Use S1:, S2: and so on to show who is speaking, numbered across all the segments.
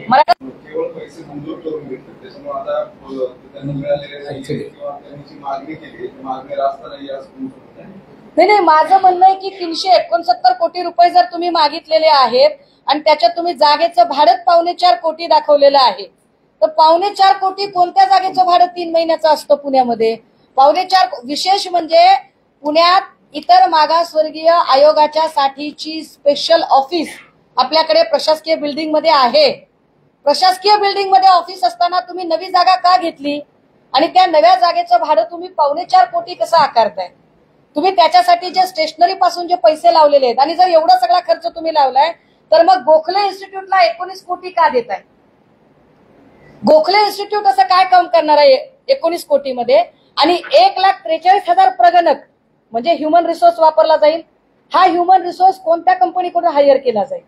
S1: मराठा
S2: केवळ पैसे मंजूर करून घेतले, त्याच्यामुळे आता त्यांना मिळालेले नाही किंवा त्यांची मागणी केली, मागणी रास्त नाही असं
S1: नाही, माझं म्हणणं आहे की 369 कोटी रुपये जर तुम्ही मागितलेले आहेत आणि त्याच्यात तुम्ही जागेचं भाडं 4.25 कोटी दाखवलेलं आहे, तर 4.25 कोटी कोणत्या जागेचं भाडं 3 महिन्याचं असतं पुण्यामध्ये? 4.25 विशेष म्हणजे पुण्यात इतर मागासवर्गीय आयोगाच्या साठीची स्पेशल ऑफिस आपल्याकडे प्रशासकीय बिल्डिंग मध्ये आहे. प्रशासकीय बिल्डिंग मध्ये ऑफिस असताना तुम्ही नवी जागा का घेतली आणि त्या नव्या जागेचं भाडं तुम्ही 4.25 कोटी कसं आकारताय? तुम्ही त्याच्यासाठी जे स्टेशनरी पासून जे पैसे लावलेले आहेत आणि जर एवढा सगळा खर्च तुम्ही लावलाय तर मग गोखले इन्स्टिट्यूटला 19 कोटी का देताय? गोखले इन्स्टिट्यूट असं काय काम करणार आहे 19 कोटीमध्ये? आणि 1,43,000 प्रगणक म्हणजे ह्युमन रिसोर्स वापरला जाईल. हा ह्युमन रिसोर्स कोणत्या कंपनीकडून हायर केला जाईल?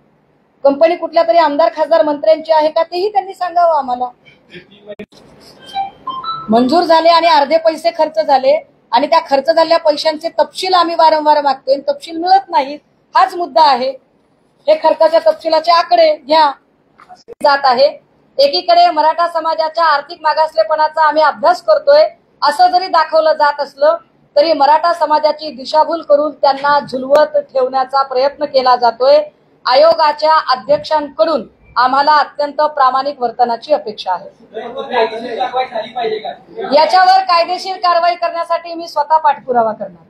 S1: कंपनी कुठल्या तरी आमदार खासदार मंत्र्यांची आहे का तेही त्यांनी सांगावं आम्हाला. मंजूर झाले आणि अर्धे पैसे खर्च झाले आणि त्या खर्च झालेल्या पैशांचे तपशील आम्ही वारंवार मागतोय, तपशील मिळत नाहीत. हाच मुद्दा आहे. हे खर्चाच्या तपशिलाचे आकडे घ्या जात आहे. एकीकडे मराठा समाजाच्या आर्थिक मागासलेपणाचा आम्ही अभ्यास करतोय असं जरी दाखवलं जात असलं तरी मराठा समाजाची दिशाभूल करून त्यांना झुलवत ठेवण्याचा प्रयत्न केला जातोय. आयोगाच्या अध्यक्षांकडून आम्हाला अत्यंत प्रामाणिक वर्तनाची अपेक्षा आहे. याच्यावर कायदेशीर कारवाई करण्यासाठी मी स्वतः पाठपुरावा करणार.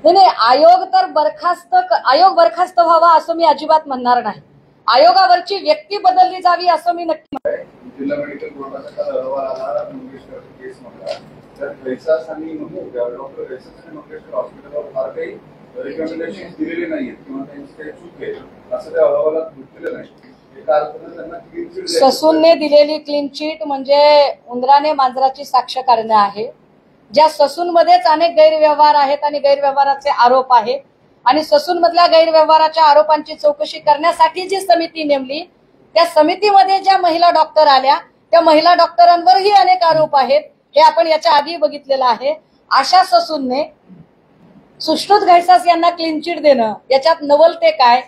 S1: नाही, आयोग बरखास्त व्हावा असं मी अजिबात म्हणणार नाही. आयोगावरची व्यक्ती बदलली जावी असं मी नक्की म्हणतो.
S2: जिल्हा मेडिकल बोर्डाचा अहवाल आला मंगेशकर केसमधला, तर फैसास आणि डॉक्टर फैसास आणि मंगेशकर हॉस्पिटलवर फार काही रिकमेंडेशन दिलेले नाहीत किंवा त्यांची काही चूक आहे असं त्या अहवालात म्हटलेलं नाही.
S1: ससूनने दिलेली क्लीन चिट म्हणजे उंदराने मांजराची साक्ष काढणं आहे. ज्या ससूनमध्येच अनेक गैरव्यवहार आहेत आणि गैरव्यवहाराचे आरोप आहेत आणि ससून मधल्या गैरव्यवहाराच्या आरोपांची चौकशी करण्यासाठी जी समिती नेमली त्या समितीमध्ये ज्या महिला डॉक्टर आल्या त्या महिला डॉक्टरांवरही अनेक आरोप आहेत. हे आपण याच्या आधी बघितलेलं आहे. अशा ससूनने सुश्रुत घैसास यांना क्लीन चिट देणं याच्यात नवल ते काय?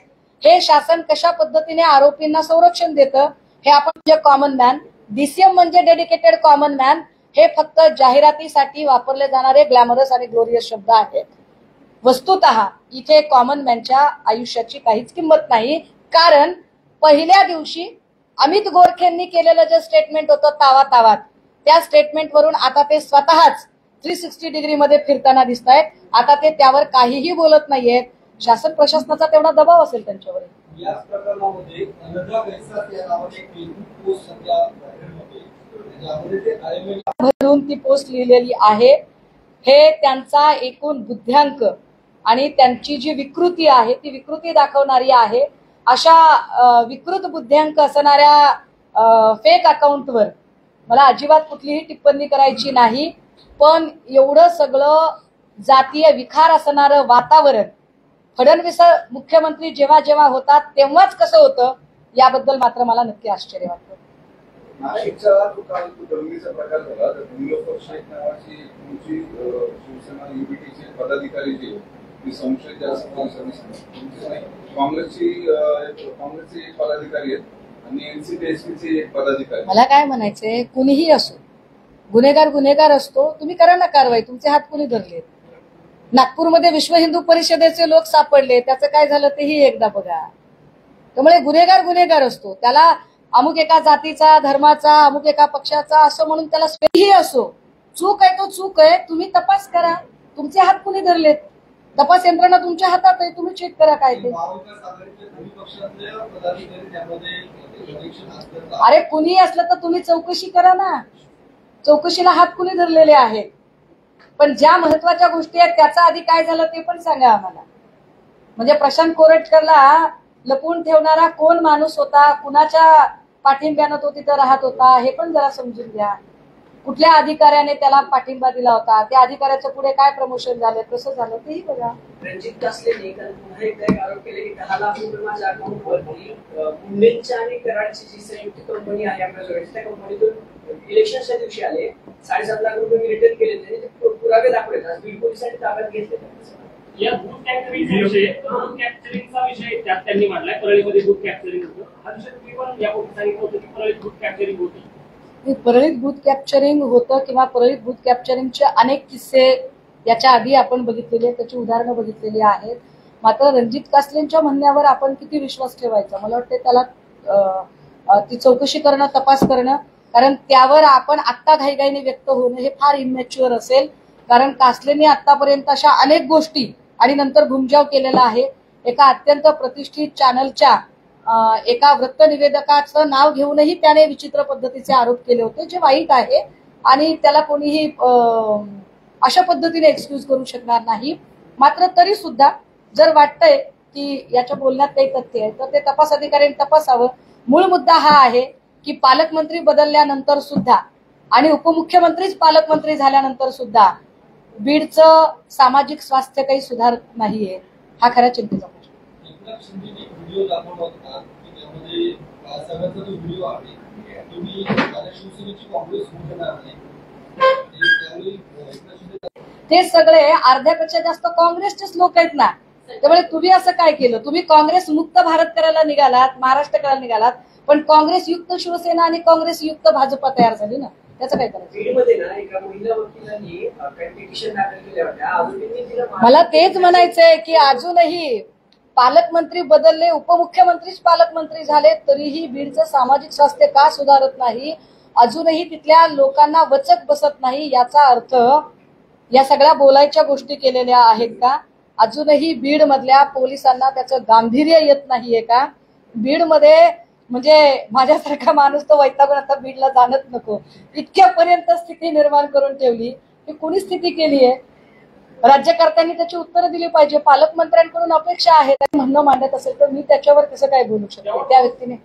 S1: हे शासन कशा पद्धतीने आरोपींना संरक्षण देतं हे आपण म्हणजे कॉमन मॅन. डीसीएम म्हणजे डेडिकेटेड कॉमन मॅन. हे फक्त जाहिरातीसाठी वापरले जाणारे ग्लॅमरस आणि ग्लोरियस शब्द आहेत. वस्तुतः इथे कॉमन मॅनच्या आयुष्याची काहीच किंमत नाही. कारण पहिल्या दिवशी अमित गोरखेंनी केलेलं जे स्टेटमेंट होतं तावातावात त्या स्टेटमेंट वरून आता ते स्वतःच 360 डिग्री मध्ये फिरताना दिसत आहेत. आता ते त्यावर काहीही बोलत नाहीयेत. शासन प्रशासनाचा तेवढा दबाव असेल त्यांच्यावर.
S3: याच प्रकरणामध्ये
S1: भरून ती पोस्ट लिहिलेली आहे. हे त्यांचा एकूण बुद्ध्यांक आणि त्यांची जी विकृती आहे ती विकृती दाखवणारी आहे. अशा विकृत बुद्ध्यांक असणाऱ्या फेक अकाउंटवर मला अजिबात कुठलीही टिप्पणी करायची नाही. पण एवढं सगळं जातीय विखार असणारं वातावरण फडणवीस मुख्यमंत्री जेव्हा जेव्हा होतात तेव्हाच कसं होतं याबद्दल मात्र मला नक्की आश्चर्य वाटतं.
S2: नाशिकचा जो काल दंगलीचा प्रकार झाला तर निलोफर शेख नावाची शिवसेना युबीटीचे पदाधिकारी जे संशयित काँग्रेसचे एक पदाधिकारी आहेत आणि एनसीपीचे एक पदाधिकारी.
S1: मला काय म्हणायचंय, कुणीही असो गुन्हेगार असतो. तुम्ही करा ना कारवाई. तुमचे हात कुणी धरलेत? नागपूरमध्ये विश्व हिंदू परिषदेचे लोक सापडले, त्याचं काय झालं तेही एकदा बघा. त्यामुळे गुन्हेगार असतो. त्याला अमुक एका जातीचा धर्माचा अमुक एका पक्षाचा असं म्हणून त्याला स्पेही असो. चूक आहे तो चूक आहे. तुम्ही तपास करा. तुमचे हात कुणी धरलेत? तपास यंत्रणा तुमच्या हातात आहे. तुम्ही चेक करा काय ते. अरे कुणी असलं तर तुम्ही चौकशी करा ना. चौकशीला हात कुणी धरलेले आहेत? पण ज्या महत्वाच्या गोष्टी आहेत त्याचा आधी काय झालं ते पण सांगा आम्हाला. म्हणजे प्रशांत कोरटकरला लपवून ठेवणारा कोण माणूस होता, कुणाच्या पाठिंब्यानं तो तिथं राहत होता हे पण जरा समजून घ्या. कुठल्या अधिकाऱ्याने त्याला पाठिंबा दिला होता, त्या अधिकाऱ्याचं पुढे काय प्रमोशन झालं, कसं झालं तेही बघा.
S4: रणजित कासलेने पुन्हा एकदा एक आरोप केले की 10 लाख रुपये माझ्या अकाउंटवरती पुणेच्या आणि कराडची जी संयुक्त कंपनी आहे आपल्या त्या कंपनीतून इलेक्शनच्या दिवशी आले 7.5 लाख रुपये मी रिटर्न केले. त्यांनी पुरावे दाखवले. आज बीड पोलिसांनी ताब्यात घेतले.
S3: या बूथ कॅप्चरिंगचा विषय त्यात त्यांनी मांडलाय. परळीमध्ये बूथ कॅप्चरिंग होतं. हा विषय तुम्ही पण यापूर्वी सांगितलं होतं की परळीत बूथ कॅप्चरिंग होती.
S1: परळीत बूथ कॅप्चरिंग होतं किंवा परळीत बूथ कॅप्चरिंगचे अनेक किस्से याच्या आधी आपण बघितलेले, त्याची उदाहरणं बघितलेली आहेत. मात्र रणजित कासलेंच्या म्हणण्यावर आपण किती विश्वास ठेवायचा? मला वाटतं त्याला ती चौकशी करणं, तपास करणं, कारण त्यावर आपण आत्ता घाईघाईने व्यक्त होणं हे फार इमॅच्युअर असेल. कारण कासलेंनी आतापर्यंत अशा अनेक गोष्टी आणि नंतर घुमजाव केलेला आहे. एका अत्यंत प्रतिष्ठित चॅनलच्या एका वृत्तनिवेदकाचं नाव घेऊनही त्याने विचित्र पद्धतीचे आरोप केले होते, जे वाईट आहे आणि त्याला कोणीही अशा पद्धतीने एक्सक्यूज करू शकणार नाही. मात्र तरी सुद्धा जर वाटतंय की याच्या बोलण्यात काही तथ्य आहे तर ते तपास अधिकाऱ्यांनी तपासावं. मूळ मुद्दा हा आहे की पालकमंत्री बदलल्यानंतर सुद्धा आणि उपमुख्यमंत्रीच पालकमंत्री झाल्यानंतर सुद्धा बीडचं सामाजिक स्वास्थ्य काही सुधारत नाहीये. हा खऱ्या चिंतेचा प्रश्न.
S5: एकनाथ शिंदेने व्हिडिओ दाखवला होता की त्यामध्ये सगळ्यांचा जो व्हिडिओ आहे तुम्ही शिवसेनेची काँग्रेस होऊ देणार नाही.
S1: ते सगळे अर्ध्यापेक्षा जास्त काँग्रेसचेच लोक आहेत ना. त्यामुळे तुम्ही असं काय केलं? तुम्ही काँग्रेस मुक्त भारत करायला निघालात, महाराष्ट्र करायला निघालात, पण काँग्रेस युक्त शिवसेना आणि काँग्रेस युक्त भाजपा तयार झाली ना. त्याचं काय करायचं?
S4: बीडमध्ये ना एका महिला वकिलांनी पिटिशन दाखल केल्या होत्या. अजूनही तिला
S1: मला तेच म्हणायचंय की अजूनही पालकमंत्री बदलले, उपमुख्यमंत्रीच पालकमंत्री झाले, तरीही बीडचं सामाजिक स्वास्थ्य का सुधारत नाही? अजूनही तिथल्या लोकांना वचक बसत नाही. याचा अर्थ या सगळ्या बोलायच्या गोष्टी केलेल्या आहेत का? अजूनही बीड मधल्या पोलिसांना त्याचं गांभीर्य येत नाहीये का? बीडमध्ये म्हणजे माझ्यासारखा माणूस तो वैतागून आता बीडला जाणच नको इतक्यापर्यंत स्थिती निर्माण करून ठेवली. ही कुणी स्थिती केली आहे? राज्यकर्त्यांनी त्याची उत्तरं दिली पाहिजे. पालकमंत्र्यांकडून अपेक्षा आहे. म्हणणं मांडत असेल तर मी त्याच्यावर कसं काय बोलू शकतो? त्या व्यक्तीने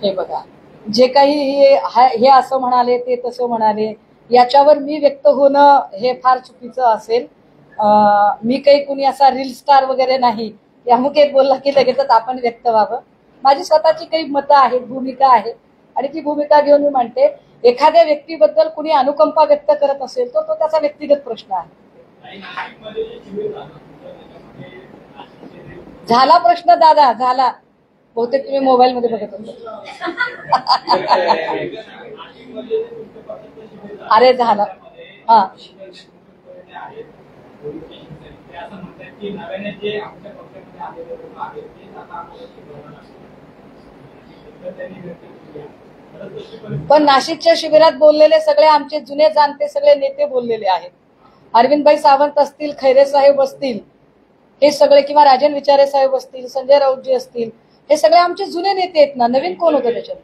S1: हे बघा, जे काही हे असं म्हणाले, ते तसं म्हणाले, याच्यावर मी व्यक्त होणं हे फार चुकीचं असेल. मी काही कुणी असा रील स्टार वगैरे नाही. अमुक एक बोलला की लगेचच आपण व्यक्त व्हावं. माझी स्वतःची काही मतं आहेत, भूमिका आहे आणि ती भूमिका घेऊन मी मांडते. एखाद्या व्यक्तीबद्दल कुणी अनुकंपा व्यक्त करत असेल तर तो त्याचा व्यक्तिगत प्रश्न आहे. झाला प्रश्न दादा, झाला. बहुतेक तुम्ही मोबाईल मध्ये बघत होता. अरे झाला. हा, पण नाशिकच्या शिबिरात बोललेले सगळे आमचे जुने जाणते सगळे नेते बोललेले आहेत. अरविंदभाई सावंत असतील, खैरे साहेब असतील, हे सगळे, किंवा राजन विचारे साहेब असतील, संजय राऊतजी असतील, हे सगळे आमचे जुने नेते आहेत ना. नवीन कोण होतं त्याच्यात?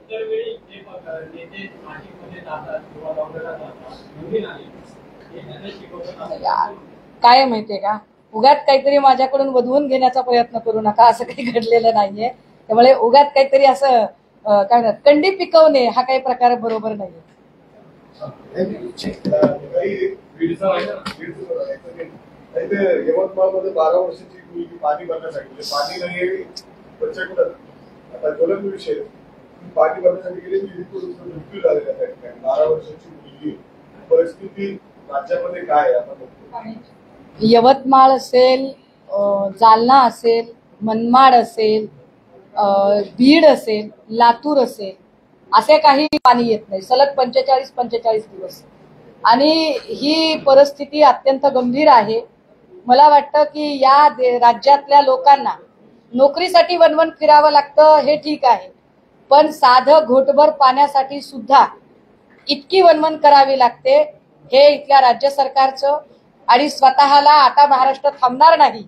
S1: काय माहितीये का, उगाच काहीतरी माझ्याकडून वधवून घेण्याचा प्रयत्न करू नका. असं काही घडलेलं नाहीये. त्यामुळे उगाच काहीतरी असं काय म्हणतात कंडी पिकवणे हा काही प्रकार बरोबर नाहीये.
S2: यवतमाळमध्ये 12 वर्षाची मुलगी पाणी भरण्यासाठी, पाणी नाही प्रचंड आता ज्वलंत विषय, पाणी भरण्यासाठी गेले मृत्यू झालेला त्या ठिकाणी. 12 वर्षाची मुलगी. परिस्थिती राज्यामध्ये काय आहे?
S1: यवतमाळ असेल, जालना असेल, मनमाड असेल, बीड असेल, लातूर असेल, असे काही पाणी येत नाही सलग 45 दिवस. आणि ही परिस्थिती अत्यंत गंभीर आहे. मला वाटतं की या राज्यातल्या लोकांना नोकरीसाठी वणवण फिरावं लागतं हे ठीक आहे, पण साधं घोटभर पाण्यासाठी सुद्धा इतकी वणवण करावी लागते हे इथल्या राज्य सरकारचं आणि स्वतःला आता महाराष्ट्र थांबणार नाही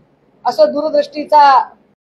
S1: असं दूरदृष्टीचा